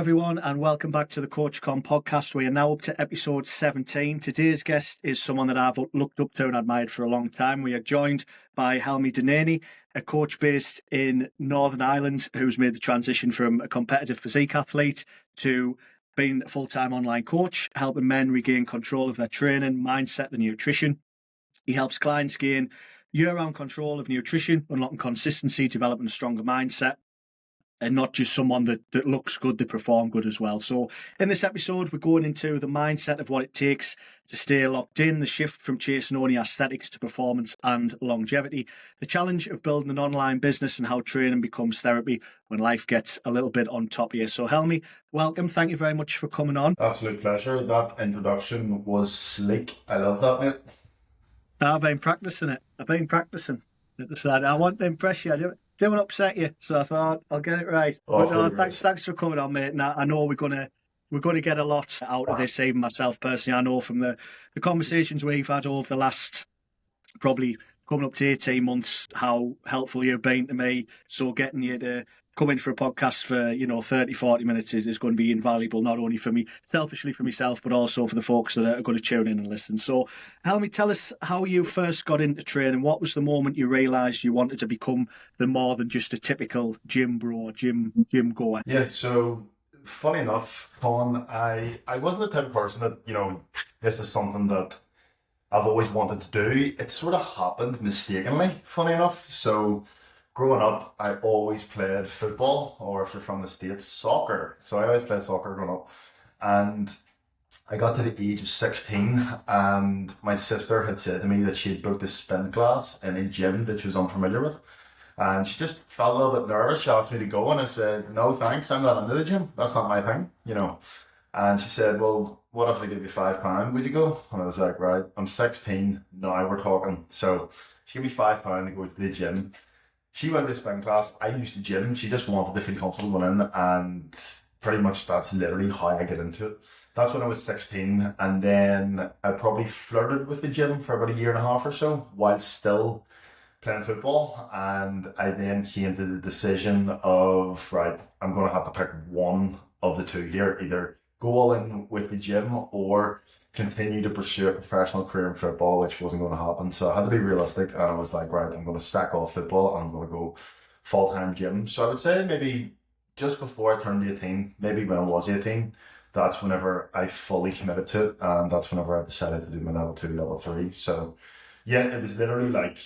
everyone, and welcome back to the CoachCon podcast. We are now up to episode 17. Today's guest is someone that I've looked up to and admired for a long time. We are joined by Helmi Dneni, a coach based in Northern Ireland who's made the transition from a competitive physique athlete to being a full-time online coach, helping men regain control of their training, mindset, and nutrition. He helps clients gain year-round control of nutrition, unlocking consistency, developing a stronger mindset, and not just someone that looks good, they perform good as well. So in this episode, we're going into the mindset of what it takes to stay locked in, the shift from chasing only aesthetics to performance and longevity, the challenge of building an online business and how training becomes therapy when life gets a little bit on top of you. So Helmi, welcome. Thank you very much for coming on. Absolute pleasure. That introduction was sleek. I love that, mate. I've been practicing it. I've been practicing. I want to impress you. I don't want to upset you, so I thought I'll get it right. But no, thanks for coming on, mate. And I know we're gonna get a lot out of this, even myself personally. I know from the conversations we've had over the last probably coming up to 18 months how helpful you've been to me. So getting you to come in for a podcast for 30, 40 minutes is going to be invaluable, not only for me, selfishly for myself, but also for the folks that are going to tune in and listen. So Helmi, tell us how you first got into training. What was the moment you realised you wanted to become more than just a typical gym bro, gym goer? Yeah, so funny enough, Colin, I wasn't the type of person that, this is something that I've always wanted to do. It sort of happened mistakenly, funny enough. So growing up, I always played football, or if you're from the States, soccer. So I always played soccer growing up. And I got to the age of 16 and my sister had said to me that she had booked a spin class in a gym that she was unfamiliar with. And she just felt a little bit nervous. She asked me to go and I said, no, thanks, I'm not into the gym. That's not my thing, And she said, well, what if I give you £5? Would you go? And I was like, right, I'm 16, now we're talking. So she gave me £5 to go to the gym. She went to spin class, I used the gym. She just wanted to feel comfortable going in, and pretty much that's literally how I get into it. That's when I was 16, and then I probably flirted with the gym for about a year and a half or so while still playing football. And I then came to the decision of, right, I'm going to have to pick one of the two here, either go all in with the gym or continue to pursue a professional career in football, which wasn't going to happen. So I had to be realistic, and I was like, right, I'm going to sack off football and I'm going to go full-time gym. So I would say maybe just before I turned 18, maybe when I was 18, that's whenever I fully committed to it, and that's whenever I decided to do my level 2, level 3. So yeah, it was literally like,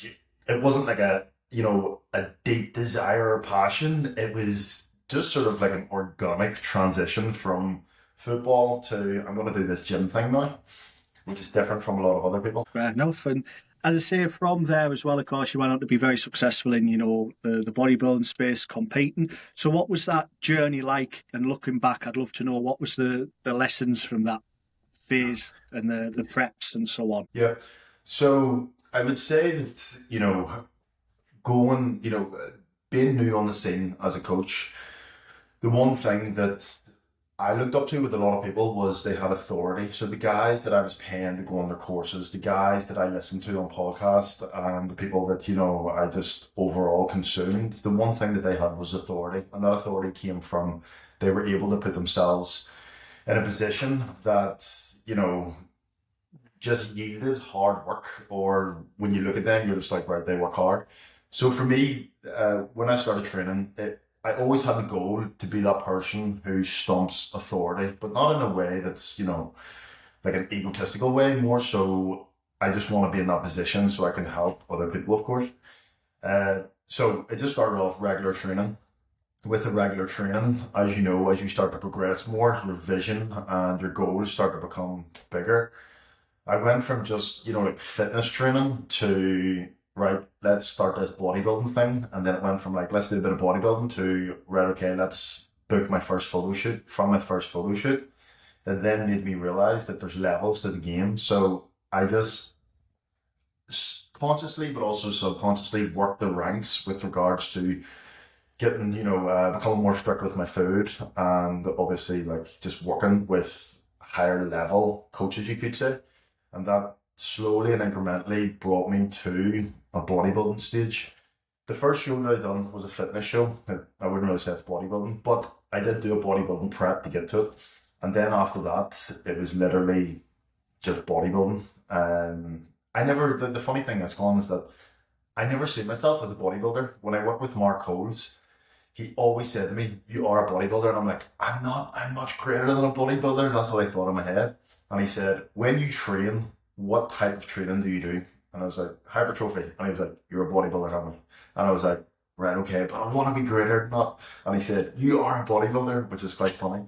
it wasn't like a deep desire or passion. It was just sort of like an organic transition from football to, I'm going to do this gym thing now, which is different from a lot of other people. Fair enough. And as I say, from there as well, of course, you went on to be very successful in, the bodybuilding space, competing. So what was that journey like? And looking back, I'd love to know what was the lessons from that phase and the preps and so on. Yeah. So I would say that, being new on the scene as a coach, the one thing that I looked up to with a lot of people was they had authority. So the guys that I was paying to go on their courses, the guys that I listened to on podcasts, and the people that, I just overall consumed, the one thing that they had was authority. And that authority came from, they were able to put themselves in a position that, just yielded hard work, or when you look at them, you're just like, right, they work hard. So for me, when I started training, I always had the goal to be that person who stomps authority, but not in a way that's, like an egotistical way, more so I just want to be in that position so I can help other people, of course. So it just started off regular training. With the regular training, as you start to progress more, your vision and your goals start to become bigger. I went from just, like fitness training to, right, let's start this bodybuilding thing. And then it went from like, let's do a bit of bodybuilding to, right, okay, let's book my first photo shoot. From my first photo shoot, it then made me realize that there's levels to the game. So I just consciously, but also subconsciously worked the ranks with regards to getting, becoming more strict with my food, and obviously like just working with higher level coaches, you could say. And that slowly and incrementally brought me to a bodybuilding stage. The first show that I done was a fitness show. I wouldn't really say it's bodybuilding, but I did do a bodybuilding prep to get to it. And then after that, it was literally just bodybuilding. The funny thing is, Colin, is that I never see myself as a bodybuilder. When I worked with Mark Coles, he always said to me, "You are a bodybuilder." And I'm like, "I'm not, I'm much greater than a bodybuilder." That's what I thought in my head. And he said, "When you train, what type of training do you do?" And I was like, "Hypertrophy." And he was like, "You're a bodybuilder, aren't you?" And I was like, "Right, okay, but I want to be greater than that." And he said, "You are a bodybuilder," which is quite funny.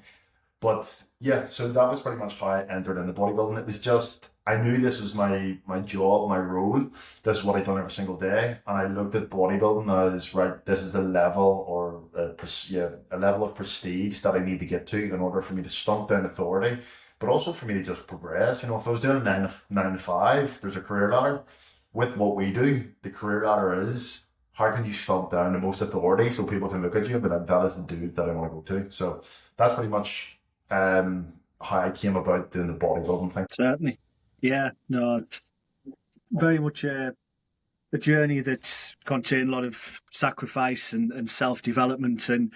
But yeah, so that was pretty much how I entered into bodybuilding. It was just, I knew this was my job, my role. This is what I done every single day. And I looked at bodybuilding as, right, this is a level or a level of prestige that I need to get to in order for me to stomp down authority, but also for me to just progress. You know, if I was doing a nine to five, there's a career ladder. With what we do, the career ladder is, how can you stomp down the most authority so people can look at you, but that is the dude that I want to go to. So that's pretty much how I came about doing the bodybuilding thing. Certainly. Yeah, no, it's very much a journey that's contained a lot of sacrifice and self-development, and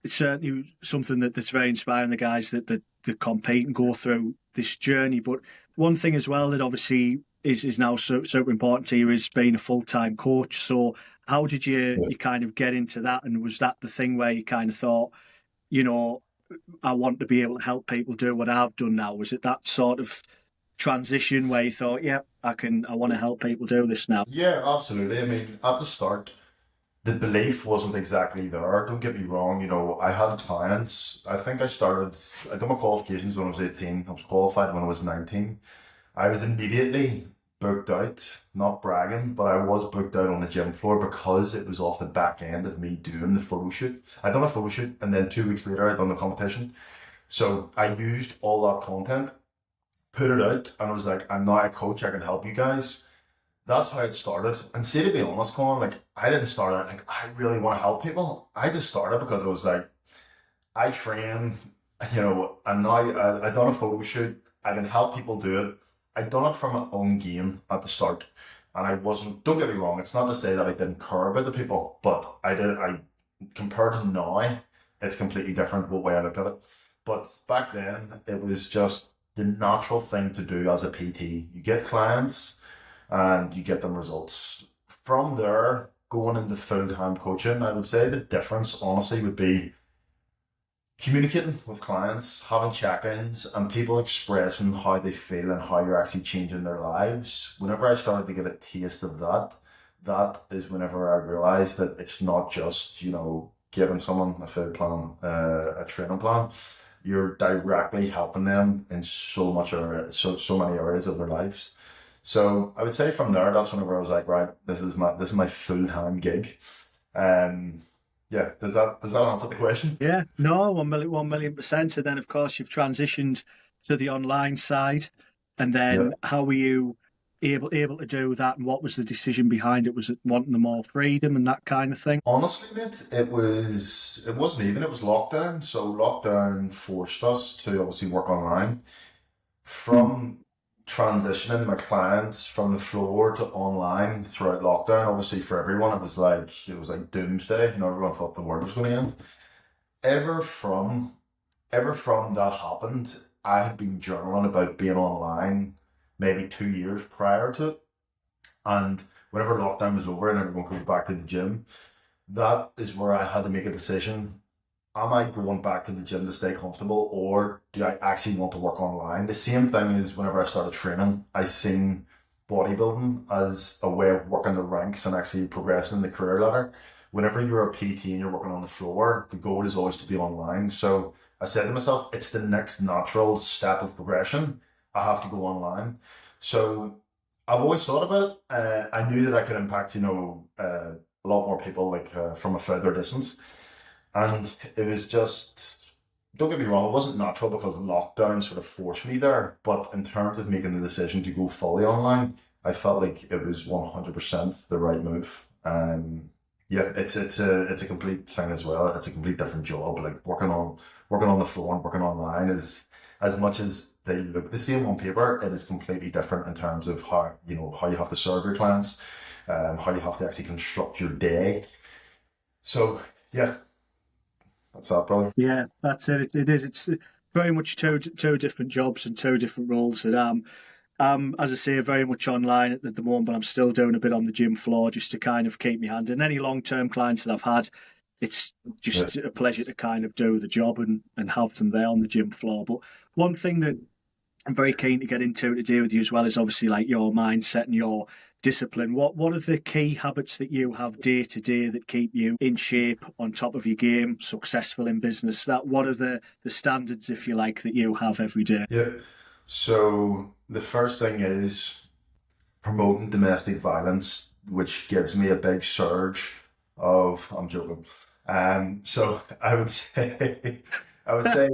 it's certainly something that's very inspiring, the guys that compete and go through this journey. But one thing as well that obviously is now super important to you is being a full-time coach. So how did you kind of get into that? And was that the thing where you kind of thought, you know, I want to be able to help people do what I've done now? Was it that sort of transition where you thought, yeah, I want to help people do this now? Yeah, absolutely. I mean, at the start, the belief wasn't exactly there. Don't get me wrong. You know, I had clients. I done my qualifications when I was 18. I was qualified when I was 19. I was immediately booked out, not bragging, but I was booked out on the gym floor because it was off the back end of me doing the photo shoot. I done a photo shoot and then 2 weeks later I done the competition. So I used all that content, put it out, and I was like, "I'm now a coach, I can help you guys." That's how it started. And see, to be honest, Colin, like, I didn't start out like, I really want to help people. I just started because I was like, I train, you know, I done a photo shoot, I can help people do it. I done it for my own gain at the start. And I wasn't, don't get me wrong, it's not to say that I didn't care about the people, but compared to now, it's completely different the way I look at it. But back then, it was just the natural thing to do as a PT. You get clients and you get them results. From there, going into full-time coaching, I would say the difference, honestly, would be communicating with clients, having check-ins, and people expressing how they feel and how you're actually changing their lives. Whenever I started to get a taste of that, that is whenever I realized that it's not just, you know, giving someone a food plan, a training plan. You're directly helping them in so many areas of their lives. So I would say from there, that's whenever I was like, right, this is my full-time gig. Yeah, does that answer the question? Yeah, no, 1 million%. And then, of course, you've transitioned to the online side. And then how were you able to do that? And what was the decision behind it? Was it wanting the more freedom and that kind of thing? Honestly, mate, it wasn't even, it was lockdown. So lockdown forced us to obviously work online. From transitioning my clients from the floor to online throughout lockdown, obviously for everyone it was like doomsday. You know, everyone thought the world was going to end. Ever from that happened, I had been journaling about being online maybe 2 years prior to it. And whenever lockdown was over and everyone could go back to the gym, that is where I had to make a decision. Am I going back to the gym to stay comfortable, or do I actually want to work online? The same thing is whenever I started training, I seen bodybuilding as a way of working the ranks and actually progressing the career ladder. Whenever you're a PT and you're working on the floor, the goal is always to be online. So I said to myself, it's the next natural step of progression. I have to go online. So I've always thought about it. I knew that I could impact, you know, a lot more people, like from a further distance. And it was just, don't get me wrong, it wasn't natural because lockdown sort of forced me there. But in terms of making the decision to go fully online, I felt like it was 100% the right move. Yeah, it's a complete thing as well. It's a complete different job. Like working on the floor and working online is, as much as they look the same on paper, it is completely different in terms of how you have to serve your clients. how you have to actually construct your day. So yeah, that's that, brother. Yeah, that's it. It is. It's very much two different jobs and two different roles that as I say, very much online at the moment, but I'm still doing a bit on the gym floor just to kind of keep me hand. And any long-term clients that I've had, it's Yeah. just a pleasure to kind of do the job and have them there on the gym floor. But one thing that I'm very keen to get into today with you as well is obviously like your mindset and your discipline. What are the key habits that you have day to day that keep you in shape, on top of your game, successful in business? What are the standards, if you like, that you have every day? Yeah. So the first thing is promoting domestic violence, which gives me a big surge of, I'm joking. So I would say, I would say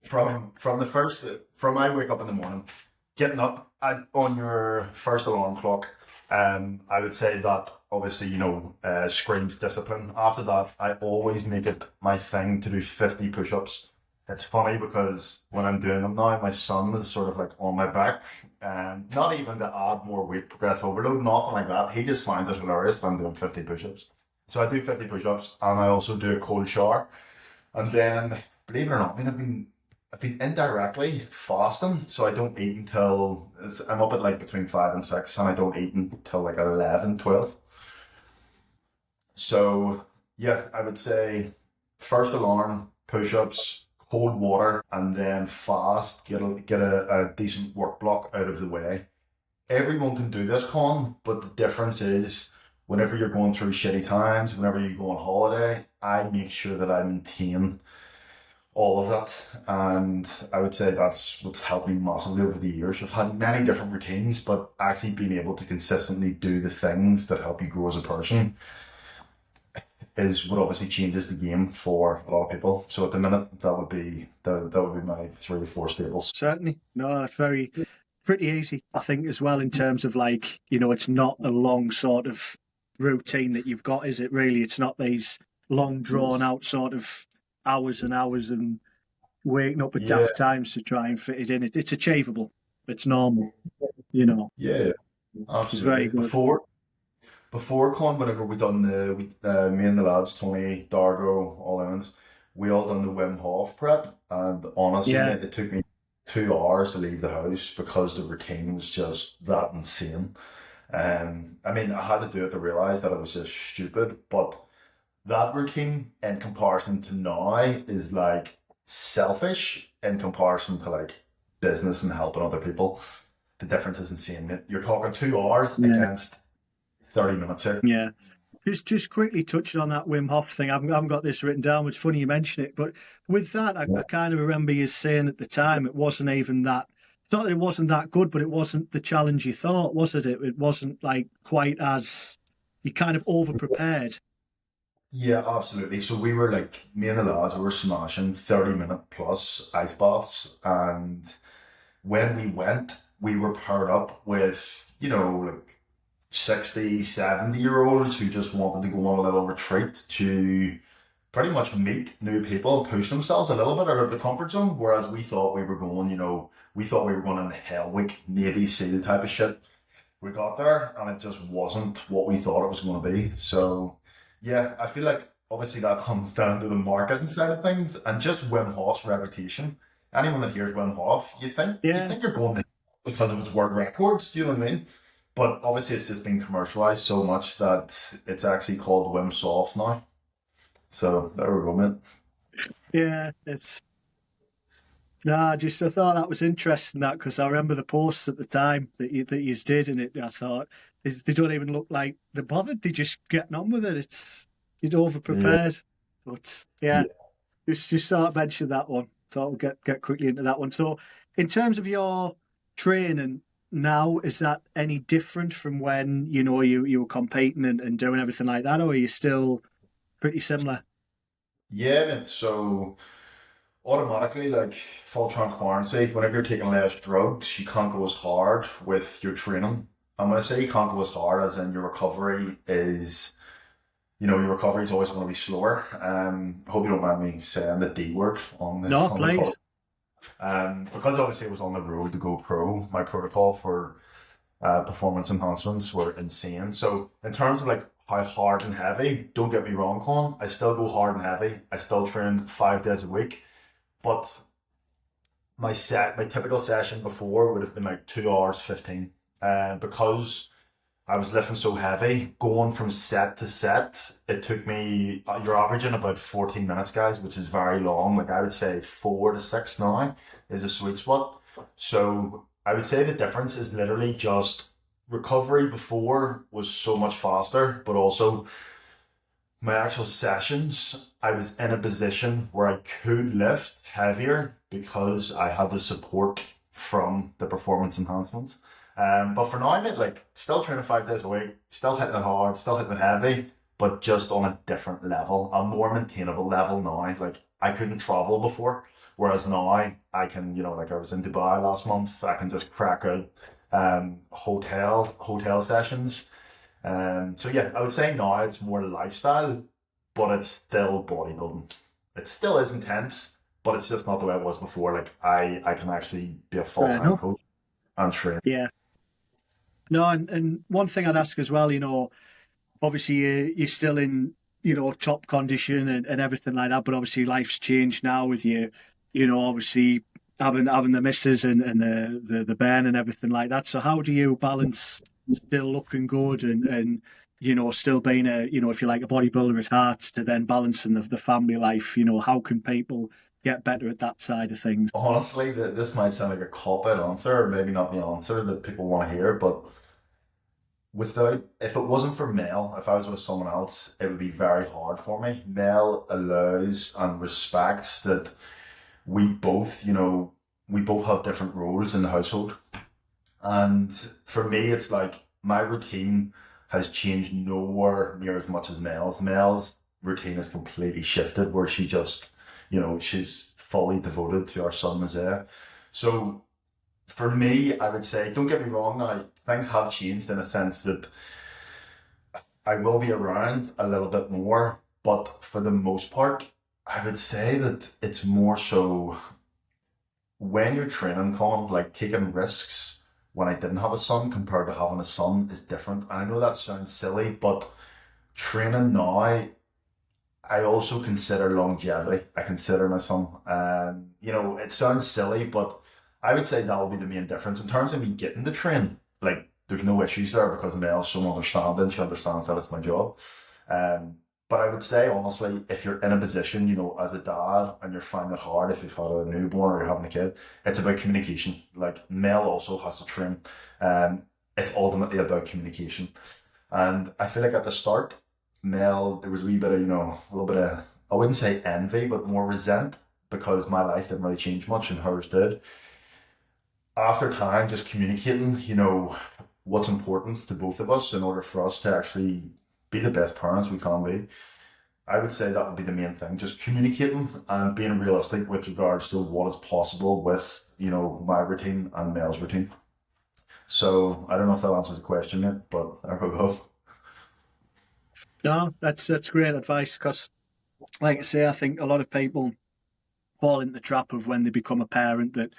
from the first, from I wake up in the morning, getting up on your first alarm clock, I would say that obviously, screams discipline. After that, I always make it my thing to do 50 push-ups. It's funny because when I'm doing them now, my son is sort of like on my back, and not even to add more weight, progressive overload, nothing like that. He just finds it hilarious that I'm doing 50 push-ups. So I do 50 push-ups, and I also do a cold shower. And then, believe it or not, I've been indirectly fasting, so I don't eat until I'm up at like between 5 and 6, and I don't eat until like 11, 12. So yeah, I would say first alarm, push-ups, cold water, and then fast, get a decent work block out of the way. Everyone can do this, Con, but the difference is whenever you're going through shitty times, whenever you go on holiday, I make sure that I maintain all of that. And I would say that's what's helped me massively over the years. I've had many different routines, but actually being able to consistently do the things that help you grow as a person is what obviously changes the game for a lot of people. So at the minute, that would be my 3 or 4 staples. Certainly. No, that's pretty easy, I think, as well, in terms of like, it's not a long sort of routine that you've got, is it really? It's not these long drawn out sort of hours and hours and waking up at Yeah, daft times to try and fit it in. It's achievable. It's normal, yeah, which is very absolutely. good. Before Con, whenever me and the lads, Tony, Dargo, all Emmons, we all done the Wim Hof prep, and honestly, Yeah. mate, it took me 2 hours to leave the house because the routine was just that insane. I mean, I had to do it to realize that it was just stupid, but that routine in comparison to now is like selfish in comparison to like business and helping other people. The difference is insane, mate. You're talking 2 hours Yeah. against 30 minutes here. Yeah. Just quickly touching on that Wim Hof thing. I haven't got this written down. It's funny you mention it, but with that, I kind of remember you saying at the time it wasn't even that. Not that it wasn't that good, but it wasn't the challenge you thought, was it? It wasn't like quite as you kind of over prepared. Yeah, absolutely. So we were like, me and the lads, we were smashing 30-minute plus ice baths. And when we went, we were paired up with, like 60, 70-year-olds who just wanted to go on a little retreat to pretty much meet new people and push themselves a little bit out of the comfort zone. Whereas we thought we were going, we thought we were going in the Hell Week, Navy SEAL type of shit. We got there and it just wasn't what we thought it was going to be. So yeah, I feel like obviously that comes down to the marketing side of things and just Wim Hof's reputation. Anyone that hears Wim Hof, you think you're going to because of his world records. Do you know what I mean? But obviously, it's just been commercialized so much that it's actually called Wim Soft now. So there we go, mate. Yeah, I thought that was interesting that because I remember the posts at the time that you did, and I thought they don't even look like they're bothered. They're just getting on with it. You'd over prepared, but yeah. Just sort of mention that one. So we'll get quickly into that one. So, in terms of your training now, is that any different from when you were competing and doing everything like that, or are you still pretty similar? Yeah, mate. So automatically, like full transparency, whenever you're taking less drugs, you can't go as hard with your training. And when I say you can't go as hard, as in your recovery is, your recovery is always going to be slower. I hope you don't mind me saying the D word on the No, on the please. pod. Because obviously it was on the road to go pro, my protocol for performance enhancements were insane. So in terms of like how hard and heavy, don't get me wrong, Colin, I still go hard and heavy. I still train 5 days a week, but my typical session before would have been like 2 hours 15. And because I was lifting so heavy, going from set to set, it took me, you're averaging about 14 minutes, guys, which is very long. Like I would say 4 to 6 now is a sweet spot. So I would say the difference is literally just recovery before was so much faster, but also my actual sessions, I was in a position where I could lift heavier because I had the support from the performance enhancements. But for now, mate, like still training 5 days a week, still hitting it hard, still hitting it heavy, but just on a different level, a more maintainable level now. Like I couldn't travel before, whereas now I can, like I was in Dubai last month, I can just crack out hotel sessions. So yeah, I would say now it's more lifestyle, but it's still bodybuilding. It still is intense, but it's just not the way it was before. Like I can actually be a full-time coach and train. Yeah. No, and one thing I'd ask as well, obviously you're still in, top condition and everything like that, but obviously life's changed now with you, obviously having the missus and the burn and everything like that. So how do you balance still looking good and still being if you like a bodybuilder at heart, to then balancing the family life? How can people get better at that side of things? Honestly, this might sound like a cop-out answer, or maybe not the answer that people want to hear, but if it wasn't for Mel, if I was with someone else, it would be very hard for me. Mel allows and respects that we both, we both have different roles in the household. And for me, it's like my routine has changed nowhere near as much as Mel's. Mel's routine has completely shifted, where she just, she's fully devoted to our son Isaiah. So for me, I would say, don't get me wrong now, things have changed in a sense that I will be around a little bit more, but for the most part, I would say that it's more so when you're training, Colin, like taking risks when I didn't have a son compared to having a son is different. And I know that sounds silly, but training now, I also consider longevity. I consider my son. It sounds silly, but I would say that will be the main difference. In terms of me getting to train, like there's no issues there because Mel's so understanding. She understands that it's my job. But I would say, honestly, if you're in a position, as a dad and you're finding it hard, if you've had a newborn or you're having a kid, it's about communication. Like Mel also has to train. It's ultimately about communication. And I feel like at the start, Mel, there was a wee bit of, a little bit of, I wouldn't say envy, but more resent because my life didn't really change much and hers did. After time, just communicating, what's important to both of us in order for us to actually be the best parents we can be. I would say that would be the main thing, just communicating and being realistic with regards to what is possible with, my routine and Mel's routine. So I don't know if that answers the question yet, but there we go. No, that's great advice, because like I say, I think a lot of people fall into the trap of when they become a parent that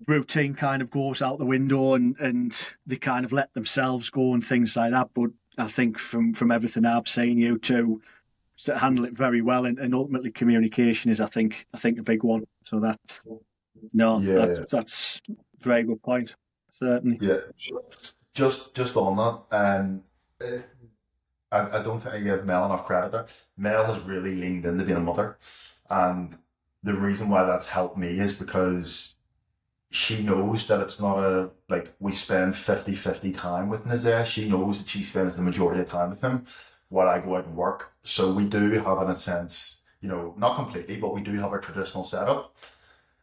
routine kind of goes out the window and they kind of let themselves go and things like that. But I think from everything I've seen, you two handle it very well, and ultimately communication is, I think a big one. So that's a very good point, certainly. Yeah, just on that, I don't think I give Mel enough credit there. Mel has really leaned into being a mother, and the reason why that's helped me is because she knows that it's not we spend 50-50 time with Nazir. She knows that she spends the majority of time with him while I go out and work. So we do have, in a sense, not completely, but we do have a traditional setup.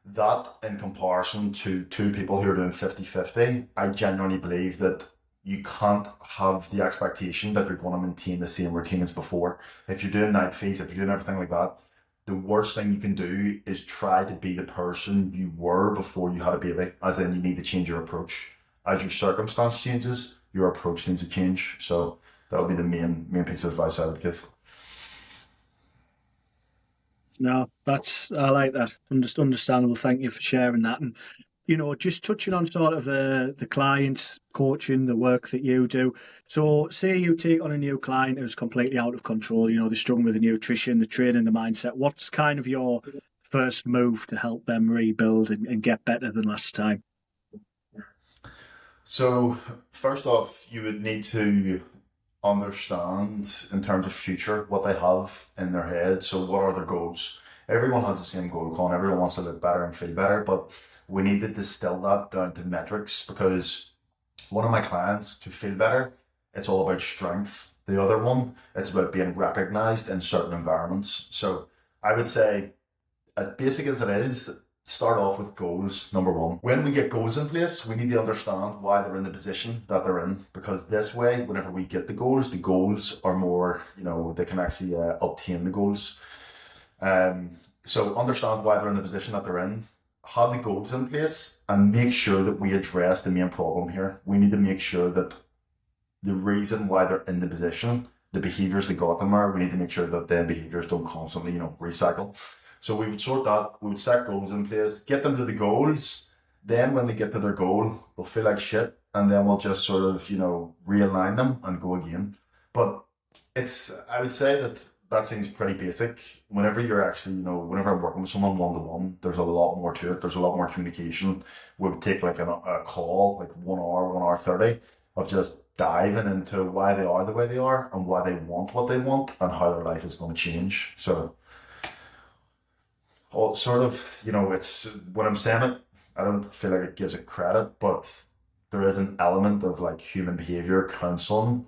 That, in comparison to two people who are doing 50-50, I genuinely believe that you can't have the expectation that you're going to maintain the same routine as before. If you're doing night feeds, if you're doing everything like that, the worst thing you can do is try to be the person you were before you had a baby, as in you need to change your approach. As your circumstance changes, your approach needs to change. So that would be the main piece of advice I would give. No, I like that. Understandable. Thank you for sharing that. And just touching on sort of the client coaching, the work that you do. So say you take on a new client who's completely out of control, they're struggling with the nutrition, the training, the mindset. What's kind of your first move to help them rebuild and get better than last time? So first off, you would need to understand in terms of future what they have in their head. So what are their goals? Everyone has the same goal, Con. Everyone wants to look better and feel better, but we need to distill that down to metrics because one of my clients to feel better, it's all about strength. The other one, it's about being recognized in certain environments. So I would say, as basic as it is, start off with goals, number one. When we get goals in place, we need to understand why they're in the position that they're in, because this way, whenever we get the goals are more, they can actually obtain the goals. So understand why they're in the position that they're in, have the goals in place, and make sure that we address the main problem here. We need to make sure that the reason why they're in the position, the behaviors that got them there, we need to make sure that then behaviors don't constantly, recycle. So we would sort that, we would set goals in place, get them to the goals. Then when they get to their goal, they'll feel like shit. And then we'll just sort of, realign them and go again. But I would say that seems pretty basic. Whenever you're actually, whenever I'm working with someone one-to-one, there's a lot more to it. There's a lot more communication. We would take like a call, like 1 hour 30 of just diving into why they are the way they are and why they want what they want and how their life is going to change. So all sort of, it's when I'm saying it, I don't feel like it gives it credit, but there is an element of like human behavior counseling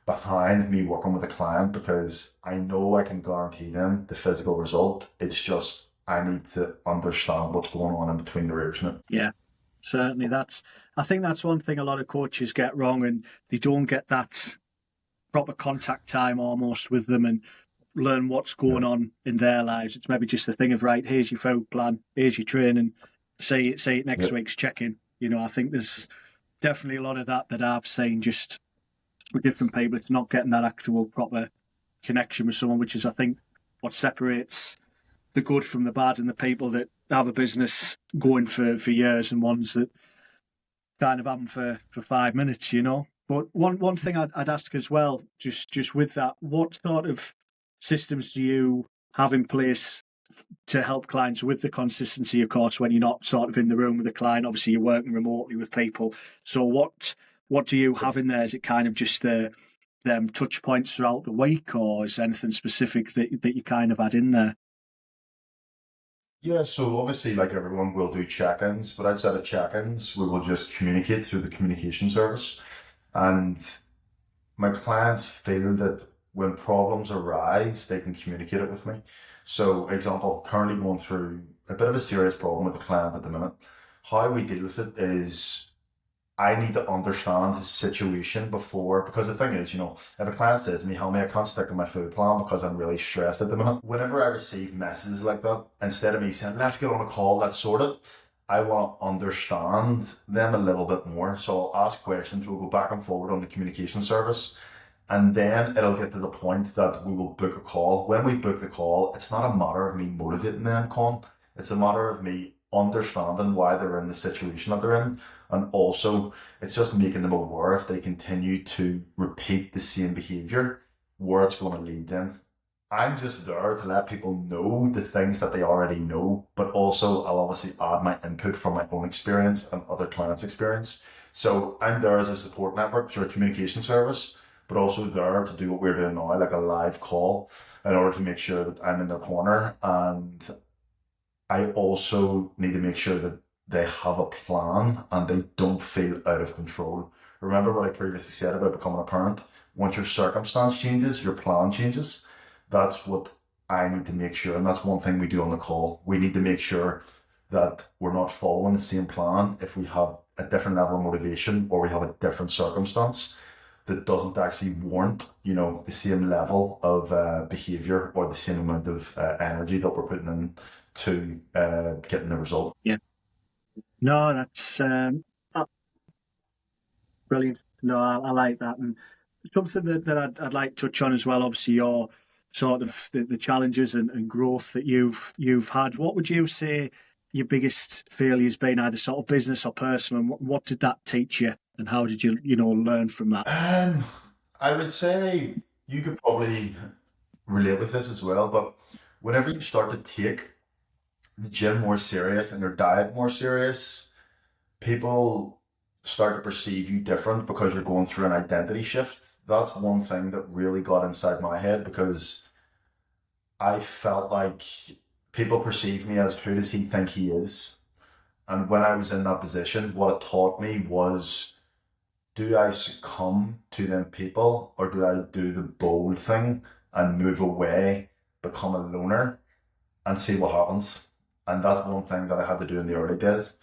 behind me working with a client because I know I can guarantee them the physical result. It's just I need to understand what's going on in between the ears. Yeah, certainly. I think that's one thing a lot of coaches get wrong, and they don't get that proper contact time almost with them and learn what's going on in their lives. It's maybe just the thing of, right, here's your food plan, here's your training, say it next week's check-in. I think there's definitely a lot of that I've seen just with different people. It's not getting that actual proper connection with someone, which is, I think, what separates the good from the bad and the people that have a business going for years and ones that kind of have them for 5 minutes, But one thing I'd ask as well, just with that, what sort of systems do you have in place to help clients with the consistency, of course, when you're not sort of in the room with the client? Obviously, you're working remotely with people. So what do you have in there? Is it kind of just them touch points throughout the week, or is there anything specific that you kind of add in there? Yeah, so obviously, like everyone, will do check-ins, but outside of check-ins, we will just communicate through the communication service. And my clients feel that when problems arise, they can communicate it with me. So, example, currently going through a bit of a serious problem with the client at the minute. How we deal with it is I need to understand his situation before, because the thing is, if a client says to me, Helmi, I can't stick to my food plan because I'm really stressed at the minute. Whenever I receive messages like that, instead of me saying, let's get on a call, let's sort it, I want to understand them a little bit more. So I'll ask questions, we'll go back and forward on the communication service, and then it'll get to the point that we will book a call. When we book the call, it's not a matter of me motivating them, Con. It's a matter of me understanding why they're in the situation that they're in. And also, it's just making them aware if they continue to repeat the same behavior, where it's going to lead them. I'm just there to let people know the things that they already know, but also I'll obviously add my input from my own experience and other clients' experience. So I'm there as a support network through a communication service, but also there to do what we're doing now, like a live call, in order to make sure that I'm in their corner. And I also need to make sure that they have a plan and they don't feel out of control. Remember what I previously said about becoming a parent? Once your circumstance changes, your plan changes. That's what I need to make sure. And that's one thing we do on the call. We need to make sure that we're not following the same plan if we have a different level of motivation or we have a different circumstance that doesn't actually warrant, the same level of behavior or the same amount of energy that we're putting in to getting the result. Yeah. No, that's brilliant. No, I like that. And something that I'd like to touch on as well, obviously your sort of the challenges and growth that you've had. What would you say your biggest failures been, either sort of business or personal? And what did that teach you? And how did you, learn from that? I would say you could probably relate with this as well, but whenever you start to take the gym more serious and your diet more serious, people start to perceive you different because you're going through an identity shift. That's one thing that really got inside my head because I felt like people perceive me as who does he think he is? And when I was in that position, what it taught me was, do I succumb to them people or do I do the bold thing and move away, become a loner and see what happens? And that's one thing that I had to do in the early days.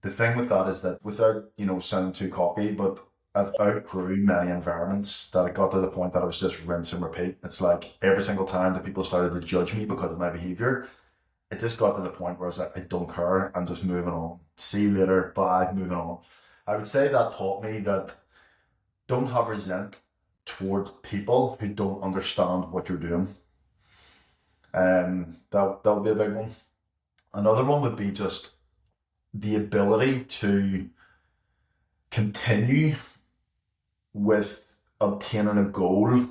The thing with that is that without, sounding too cocky, but I've outgrew many environments that it got to the point that I was just rinse and repeat. It's like every single time that people started to judge me because of my behavior, it just got to the point where I was like, I don't care. I'm just moving on. See you later. Bye. Moving on. I would say that taught me that don't have resent towards people who don't understand what you're doing. That would be a big one. Another one would be just the ability to continue with obtaining a goal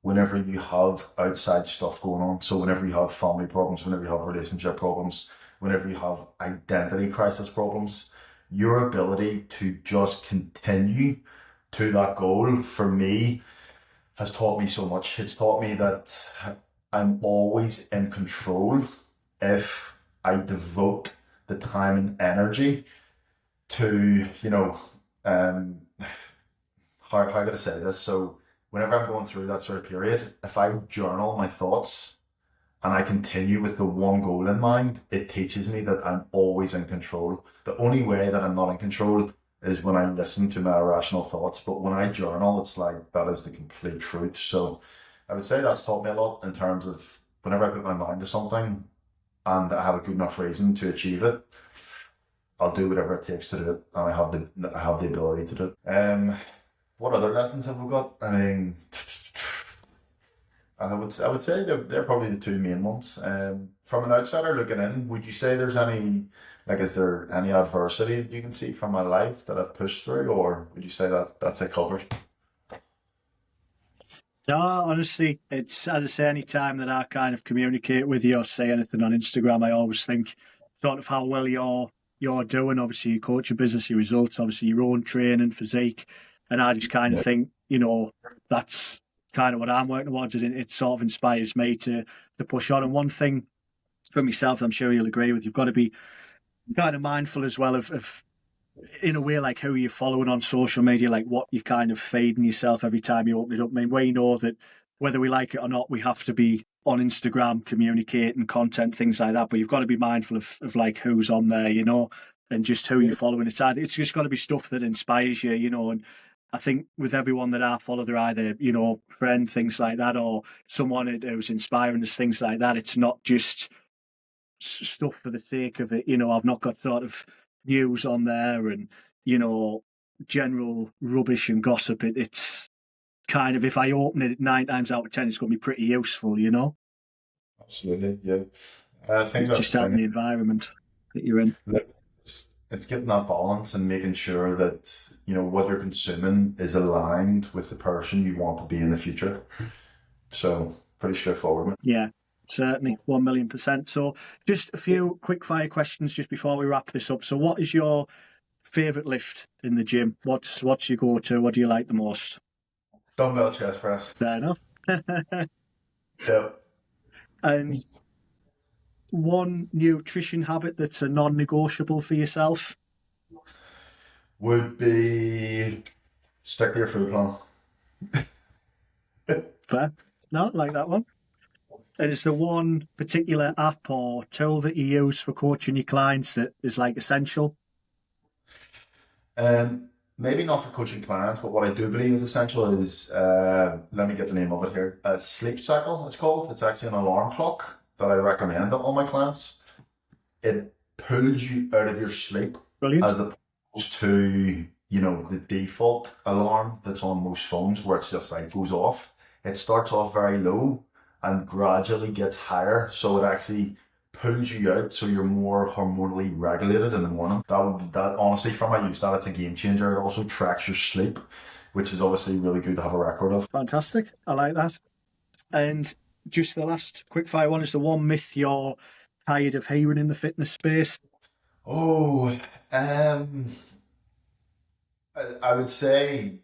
whenever you have outside stuff going on. So whenever you have family problems, whenever you have relationship problems, whenever you have identity crisis problems, your ability to just continue to that goal, for me, has taught me so much. It's taught me that I'm always in control if I devote the time and energy to, how could I say this? So whenever I'm going through that sort of period, if I journal my thoughts and I continue with the one goal in mind, it teaches me that I'm always in control. The only way that I'm not in control is when I listen to my irrational thoughts. But when I journal, it's like that is the complete truth. So I would say that's taught me a lot in terms of whenever I put my mind to something and I have a good enough reason to achieve it, I'll do whatever it takes to do it, and I have the ability to do it. What other lessons have we got? I mean, I would say they're probably the two main ones. From an outsider looking in, would you say there's any, like, is there any adversity that you can see from my life that I've pushed through, or would you say that that's it covered? No, honestly, it's, as I say, any time that I kind of communicate with you or say anything on Instagram, I always think sort of how well you're doing. Obviously, your coaching business, your results, obviously your own training, physique, and I just kind of Yeah. think, that's kind of what I'm working towards, and it sort of inspires me to push on. And one thing for myself, I'm sure you'll agree with, you've got to be kind of mindful as well of in a way, like who you're following on social media, like what you're kind of feeding yourself every time you open it up. I mean, we know that whether we like it or not, we have to be on Instagram communicating content, things like that. But you've got to be mindful of like who's on there, and just who you're following. It's just got to be stuff that inspires you, and I think with everyone that I follow, they're either, friend, things like that, or someone who's inspiring us, things like that. It's not just stuff for the sake of it. I've not got sort of news on there and, general rubbish and gossip. It's kind of, if I open it 9 times out of 10, it's going to be pretty useful. Absolutely, yeah. I think It's that's just the helping thing. the environment that you're in. It's getting that balance and making sure that what you're consuming is aligned with the person you want to be in the future. So pretty straightforward, man. Yeah, certainly. 1,000,000%. So just a few quick fire questions just before we wrap this up. So what is your favourite lift in the gym? What's your go-to? What do you like the most? Dumbbell chest press. Fair enough. So And one nutrition habit that's a non-negotiable for yourself? would be stick to your food plan. Fair. No, I like that one. And is there one particular app or tool that you use for coaching your clients that is like essential? Maybe not for coaching clients, but what I do believe is essential is let me get the name of it here. Sleep cycle, it's called. It's actually an alarm clock that I recommend to all my clients. It pulls you out of your sleep Brilliant. as opposed to the default alarm that's on most phones where it's just like goes off. It starts off very low and gradually gets higher, so it actually pulls you out so you're more hormonally regulated in the morning. That honestly, from my use that, it's a game changer. It also tracks your sleep, which is obviously really good to have a record of. Fantastic. I like that. And just the last quick fire one is the one myth you're tired of hearing in the fitness space. Oh, um, I would say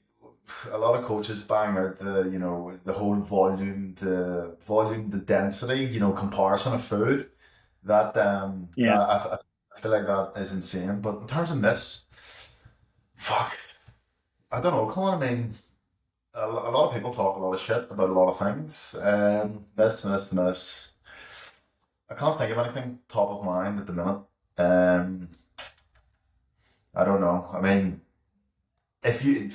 a lot of coaches bang out the whole volume, the density, comparison of food. That Yeah. I feel like that is insane. But in terms of this, fuck, I don't know, Colin. I mean, a lot of people talk a lot of shit about a lot of things. Myths. I can't think of anything top of mind at the minute. Um, I don't know. I mean, if you,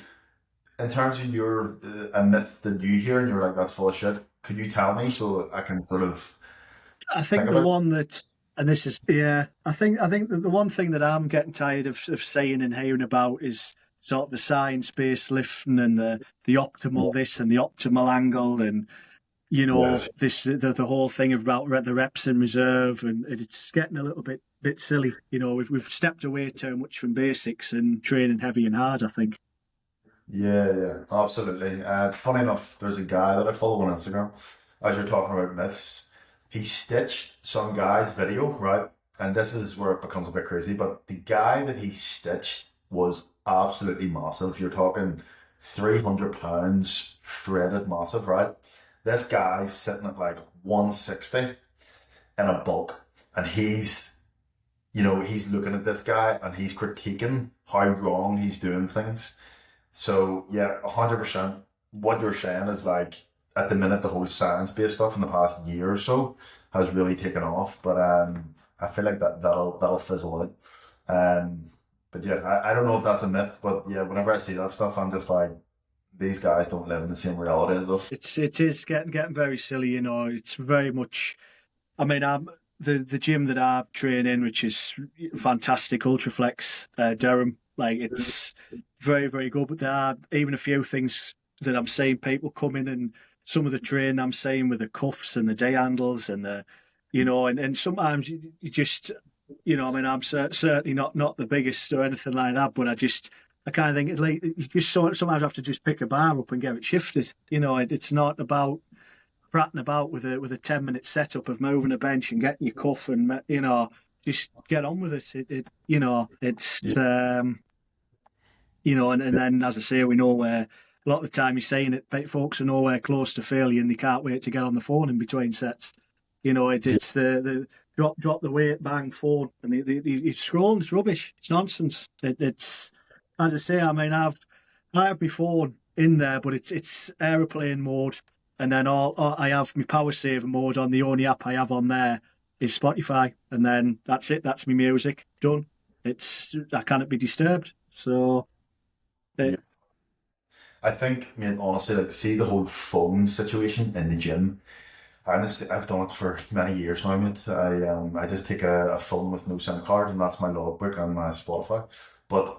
in terms of your a myth that you hear and you're like, that's full of shit, could you tell me so I can sort of I think think the about it? one that, and this is, yeah, I think the one thing that I'm getting tired of saying and hearing about is sort of the science-based lifting and the optimal this and the optimal angle and Yes. this the whole thing about the reps in reserve, and it's getting a little bit silly. We've stepped away too much from basics and training heavy and hard, I think. Yeah, absolutely. Funny enough, there's a guy that I follow on Instagram. As you're talking about myths, he stitched some guy's video, right? And this is where it becomes a bit crazy. But the guy that he stitched was absolutely massive. You're talking 300 pounds, shredded massive, right? This guy's sitting at like 160 in a bulk, and he's looking at this guy and he's critiquing how wrong he's doing things. So yeah, 100%. What you're saying is like at the minute the whole science-based stuff in the past year or so has really taken off, but I feel like that'll fizzle out. But yeah, I don't know if that's a myth, but yeah, whenever I see that stuff, I'm just like, these guys don't live in the same reality as us. It is getting very silly. It's very much. I mean, the gym that I train in, which is fantastic, Ultraflex, Durham. Like it's very very good. But there are even a few things that I'm seeing people come in and some of the training I'm seeing with the cuffs and the day handles and and sometimes you just I mean I'm certainly not the biggest or anything like that, but I kind of think it's like you just sometimes have to just pick a bar up and get it shifted. It's not about prattling about with a 10-minute setup of moving a bench and getting your cuff and just get on with it. It's Yeah, and then as I say, we know where a lot of the time you're saying it, but folks are nowhere close to failure and they can't wait to get on the phone in between sets. yeah, It's the drop the weight, bang, phone, and you scrolling. It's rubbish. It's nonsense. It's as I say. I mean, I have my phone in there, but it's aeroplane mode, and then all I have my power saver mode on. The only app I have on there is Spotify, and then that's it. That's my music done. I cannot be disturbed. So yeah. it, I think, man, honestly, like see the whole phone situation in the gym. I've done it for many years now, mate. I just take a phone with no SIM card, and that's my logbook and my Spotify. But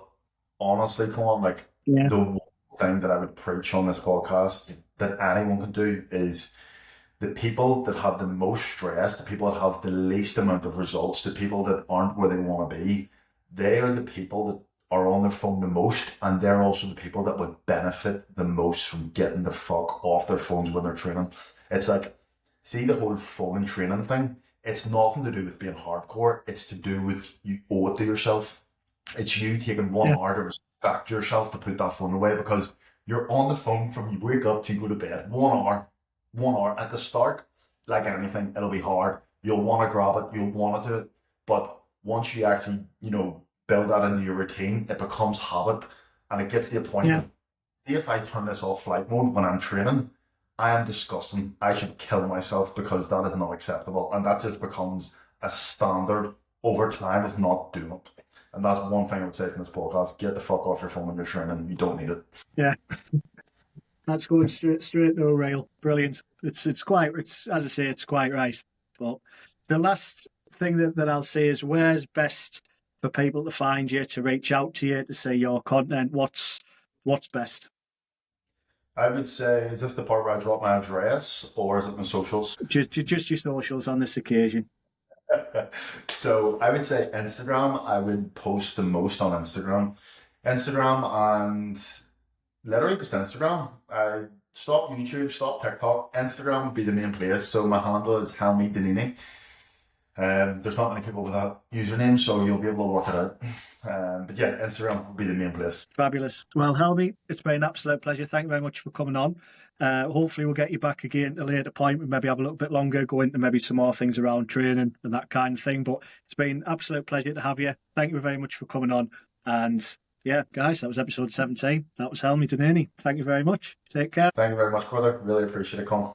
honestly, come on, like yeah, the one thing that I would preach on this podcast that anyone can do is the people that have the most stress, the people that have the least amount of results, the people that aren't where they want to be, they are the people that are on their phone the most, and they're also the people that would benefit the most from getting the fuck off their phones when they're training. It's like, see the whole phone and training thing. It's nothing to do with being hardcore. It's to do with you owe it to yourself. It's you taking one yeah, hour to respect yourself to put that phone away because you're on the phone from you wake up to you go to bed. 1 hour at the start, like anything, it'll be hard. You'll want to grab it, you'll want to do it, but once you actually, build that into your routine, it becomes habit, and it gets to the point yeah. that see if I turn this off flight mode when I'm training, I am disgusting. I should kill myself because that is not acceptable, and that just becomes a standard over time of not doing it. And that's one thing I would say from this podcast: get the fuck off your phone when you're training. You don't need it. Yeah. That's going straight to a rail. Brilliant. It's as I say, it's quite right. But the last thing that I'll say is where's best for people to find you, to reach out to you, to see your content. What's best? I would say, is this the part where I drop my address, or is it my socials? Just your socials on this occasion. So I would say Instagram. I would post the most on Instagram, and literally just Instagram. I stop YouTube, stop TikTok. Instagram would be the main place. So my handle is Helmi Dneni. There's not many people with that username, so you'll be able to work it out. But yeah, Instagram would be the main place. Fabulous. Well, Helmi, it's been an absolute pleasure. Thank you very much for coming on. Hopefully we'll get you back again at a later point and maybe have a little bit longer, go into maybe some more things around training and that kind of thing. But it's been an absolute pleasure to have you. Thank you very much for coming on. And yeah, guys, that was episode 17. That was Helmi Dneni. Thank you very much. Take care. Thank you very much, brother. Really appreciate it, Colin.